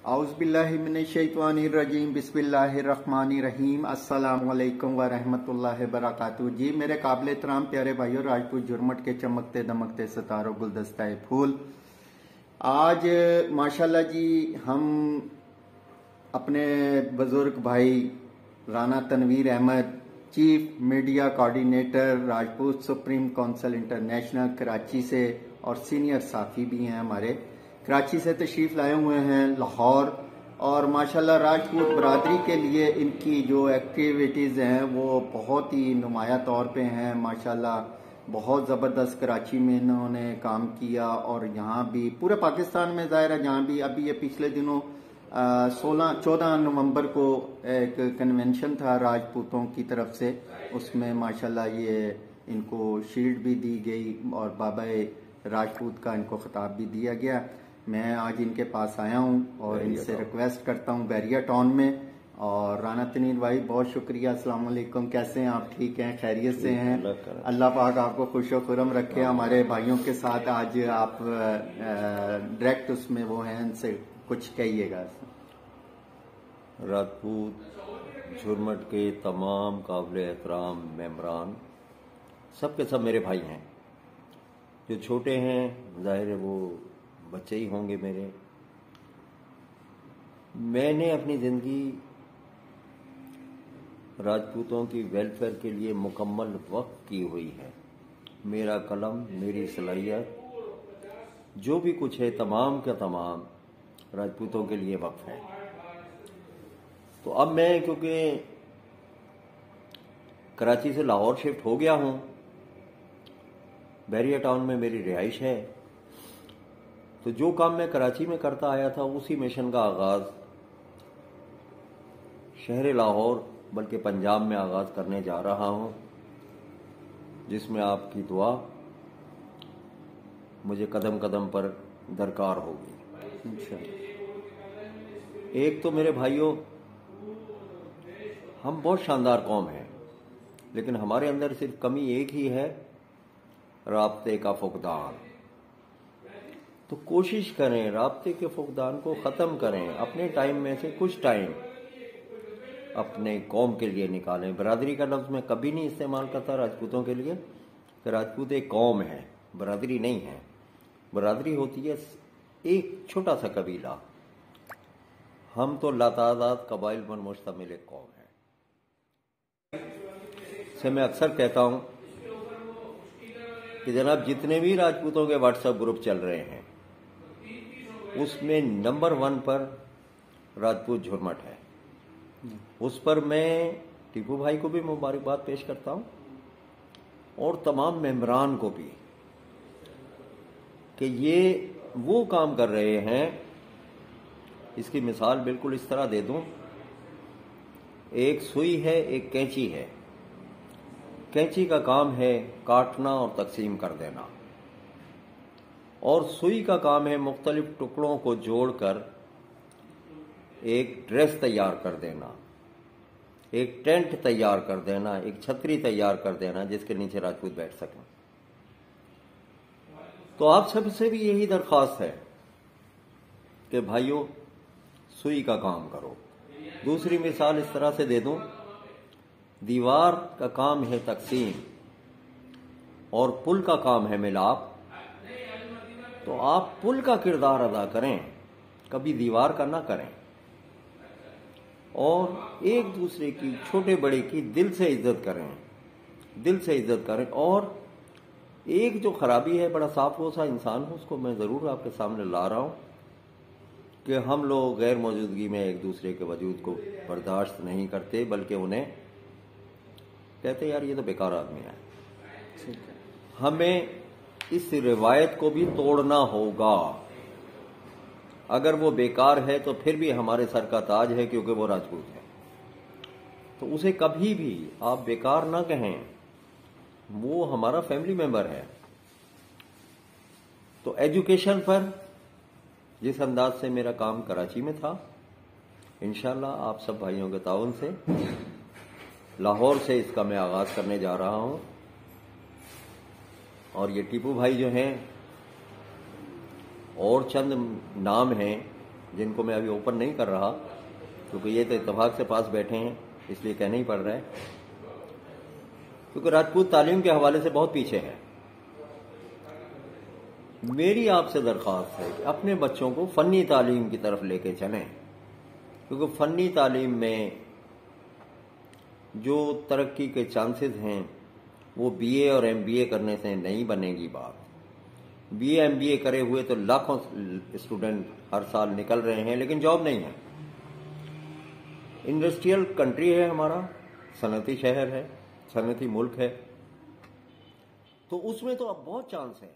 औज़ुबिल्लाहिमिनश्शैतानिर्रजीम बिस्मिल्लाहिर्रहमानिर्रहीम अस्सलामु अलैकुम व रहमतुल्लाहि व बरकातुहू। जी मेरे काबिल एहतराम प्यारे भाइयों, राजपूत झुरमट के चमकते दमकते सितारों गुलदस्ता फूल, आज माशाल्लाह जी हम अपने बुजुर्ग भाई Rana Tanveer Ahmad, chief media coordinator Rajput supreme council international Karachi से और सीनियर साथी भी हैं हमारे, कराची से तशरीफ लाए हुए हैं लाहौर। और माशाल्लाह राजपूत बरादरी के लिए इनकी जो एक्टिविटीज़ हैं वो बहुत ही नुमाया तौर पे हैं। माशाल्लाह बहुत ज़बरदस्त कराची में इन्होंने काम किया और यहाँ भी पूरे पाकिस्तान में ज़ाहिर है, जहाँ भी अभी ये पिछले दिनों 14 नवंबर को एक कन्वेंशन था राजपूतों की तरफ से, उसमें माशाल्लाह ये इनको शील्ड भी दी गई और बाबा राजपूत का इनको खिताब भी दिया गया। मैं आज इनके पास आया हूँ और इनसे रिक्वेस्ट करता हूँ बैरिया टाउन में। और राना तनवीर भाई बहुत शुक्रिया, अस्सलाम वालेकुम, कैसे हैं आप? ठीक हैं, खैरियत से हैं? अल्लाह पाक आपको खुशो खुरम रखे। हमारे भाइयों के साथ आज आप डायरेक्ट उसमें वो हैं, इनसे कुछ कहिएगा। राजपूत झुरमट के तमाम काबिल एहतराम मेंबरान सब के सब मेरे भाई हैं। जो छोटे हैं जाहिर है वो बच्चे ही होंगे मेरे। मैंने अपनी ज़िंदगी राजपूतों की वेलफेयर के लिए मुकम्मल वक्फ की हुई है। मेरा कलम, मेरी सलाहियत, जो भी कुछ है तमाम का तमाम राजपूतों के लिए वक्फ है। तो अब मैं क्योंकि कराची से लाहौर शिफ्ट हो गया हूँ, बैरिया टाउन में मेरी रिहाइश है, तो जो काम मैं कराची में करता आया था उसी मिशन का आगाज़ शहर लाहौर बल्कि पंजाब में आगाज़ करने जा रहा हूँ, जिसमें आपकी दुआ मुझे कदम कदम पर दरकार होगी। एक तो मेरे भाइयों, हम बहुत शानदार कौम हैं, लेकिन हमारे अंदर सिर्फ कमी एक ही है, राब्ते का फुकदान। तो कोशिश करें राब्ते के फुकदान को ख़त्म करें, अपने टाइम में से कुछ टाइम अपने कौम के लिए निकालें। बरादरी का लफ्ज़ मैं कभी नहीं इस्तेमाल करता राजपूतों के लिए, कि राजपूत एक कौम है, बरादरी नहीं है। बरादरी होती है एक छोटा सा कबीला, हम तो लातादाद कबाइल पर मुश्तमिल एक कौम है। से मैं अक्सर कहता हूँ कि जनाब जितने भी राजपूतों के व्हाट्सएप ग्रुप चल रहे हैं उसमें नंबर 1 पर राजपूत झुरमट है। उस पर मैं टीपू भाई को भी मुबारकबाद पेश करता हूँ और तमाम मेंबरान को भी, कि ये वो काम कर रहे हैं। इसकी मिसाल बिल्कुल इस तरह दे दूं, एक सुई है, एक कैंची है। कैंची का काम है काटना और तकसीम कर देना, और सुई का काम है मुख्तलिफ टुकड़ों को जोड़कर एक ड्रेस तैयार कर देना, एक टेंट तैयार कर देना, एक छतरी तैयार कर देना जिसके नीचे राजपूत बैठ सकें। तो आप सबसे भी यही दरख्वास्त है कि भाइयों सुई का काम करो। दूसरी मिसाल इस तरह से दे दूं, दीवार का काम है तकसीम और पुल का काम है मिलाप। तो आप पुल का किरदार अदा करें, कभी दीवार का ना करें, और एक दूसरे की, छोटे बड़े की दिल से इज्जत करें, दिल से इज्जत करें। और एक जो खराबी है, बड़ा साफ सा इंसान हूं, उसको मैं ज़रूर आपके सामने ला रहा हूं कि हम लोग गैर मौजूदगी में एक दूसरे के वजूद को बर्दाश्त नहीं करते, बल्कि उन्हें कहते यार ये तो बेकार आदमी है। हमें इस रिवायत को भी तोड़ना होगा। अगर वो बेकार है तो फिर भी हमारे सर का ताज है, क्योंकि वो राजपूत है। तो उसे कभी भी आप बेकार ना कहें, वो हमारा फैमिली मेंबर है। तो एजुकेशन पर जिस अंदाज से मेरा काम कराची में था, इंशाल्लाह आप सब भाइयों के ताउन से लाहौर से इसका मैं आगाज करने जा रहा हूं। और ये टीपू भाई जो हैं, और चंद नाम हैं जिनको मैं अभी ओपन नहीं कर रहा क्योंकि ये तो इत्तेफाक से पास बैठे हैं, इसलिए कहना ही पड़ रहा है, क्योंकि राजपूत तालीम के हवाले से बहुत पीछे है। मेरी आपसे दरख्वास्त है कि अपने बच्चों को फन्नी तालीम की तरफ लेके चलें, क्योंकि फन्नी तालीम में जो तरक्की के चांसेस हैं वो बीए और एमबीए करने से नहीं बनेगी बात। बीए एमबीए करे हुए तो लाखों स्टूडेंट हर साल निकल रहे हैं, लेकिन जॉब नहीं है। इंडस्ट्रियल कंट्री है हमारा, सनती शहर है, सनती मुल्क है, तो उसमें तो अब बहुत चांस है।